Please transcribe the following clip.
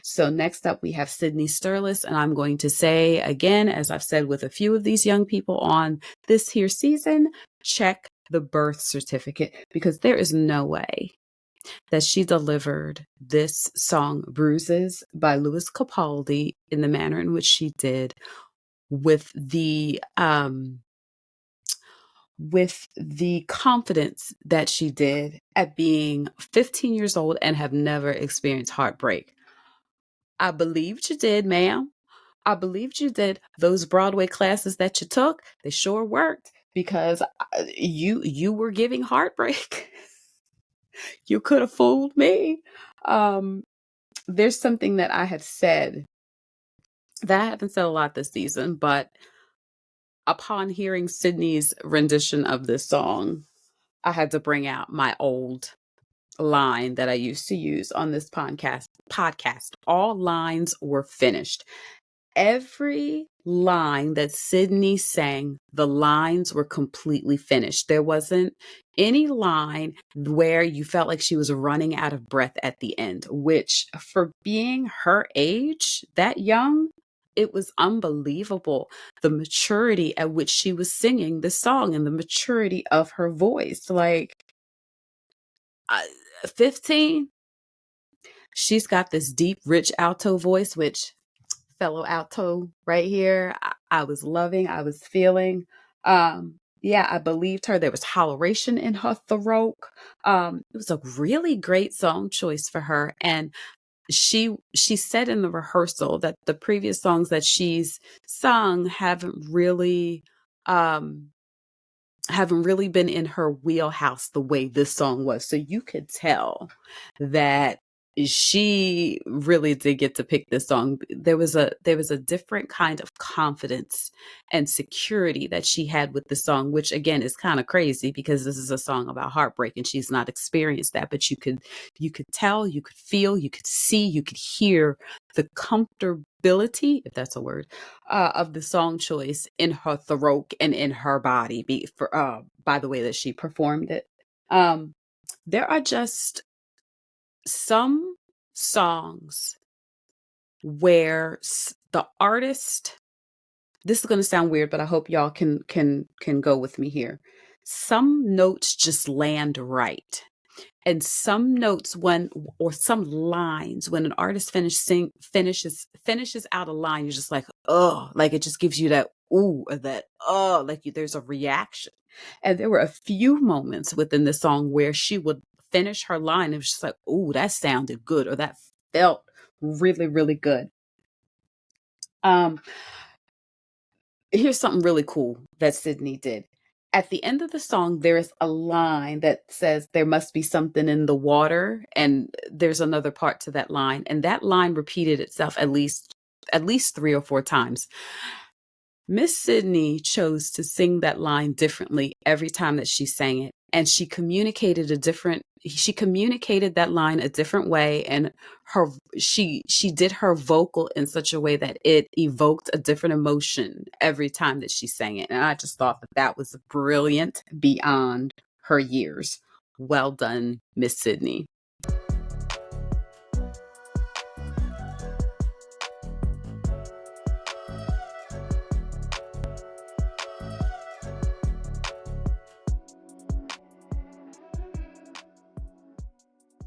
So next up, we have Sydney Sterlace, and I'm going to say again, as I've said with a few of these young people on this here season, check the birth certificate, because there is no way that she delivered this song, Bruises by Louis Capaldi, in the manner in which she did, with the confidence that she did at being 15 years old and have never experienced heartbreak. I believed you did, ma'am. I believed you did. Those Broadway classes that you took, they sure worked, because you were giving heartbreak. You could have fooled me. There's something that I have said that I haven't said a lot this season, but upon hearing Sydney's rendition of this song, I had to bring out my old line that I used to use on this podcast. All lines were finished. Every line that Sydney sang, the lines were completely finished. There wasn't any line where you felt like she was running out of breath at the end, which, for being her age, that young, it was unbelievable. The maturity at which she was singing the song and the maturity of her voice. Like, 15, she's got this deep, rich alto voice, which, fellow alto right here, I was loving, I was feeling. Yeah, I believed her. There was holleration in her throat. It was a really great song choice for her. And she said in the rehearsal that the previous songs that she's sung haven't really been in her wheelhouse the way this song was. So you could tell that she really did get to pick this song. There was a different kind of confidence and security that she had with the song, which again is kind of crazy, because this is a song about heartbreak and she's not experienced that. But you could tell, you could feel, you could see, you could hear the comfortability, if that's a word, of the song choice in her throat and in her body, by the way that she performed it. There are just some songs where the artist, this is going to sound weird, but I hope y'all can go with me here. Some notes just land right. And some notes or some lines, when an artist finishes out a line, you're just like, oh, like it just gives you that ooh, or that oh, like there's a reaction. And there were a few moments within the song where she would finish her line and it was just like, ooh, that sounded good, or that felt really, really good. Here's something really cool that Sydney did. At the end of the song, there is a line that says, there must be something in the water. And there's another part to that line. And that line repeated itself at least 3 or 4 times. Miss Sydney chose to sing that line differently every time that she sang it. And she communicated that line a different way. And she did her vocal in such a way that it evoked a different emotion every time that she sang it. And I just thought that was brilliant beyond her years. Well done, Miss Sydney.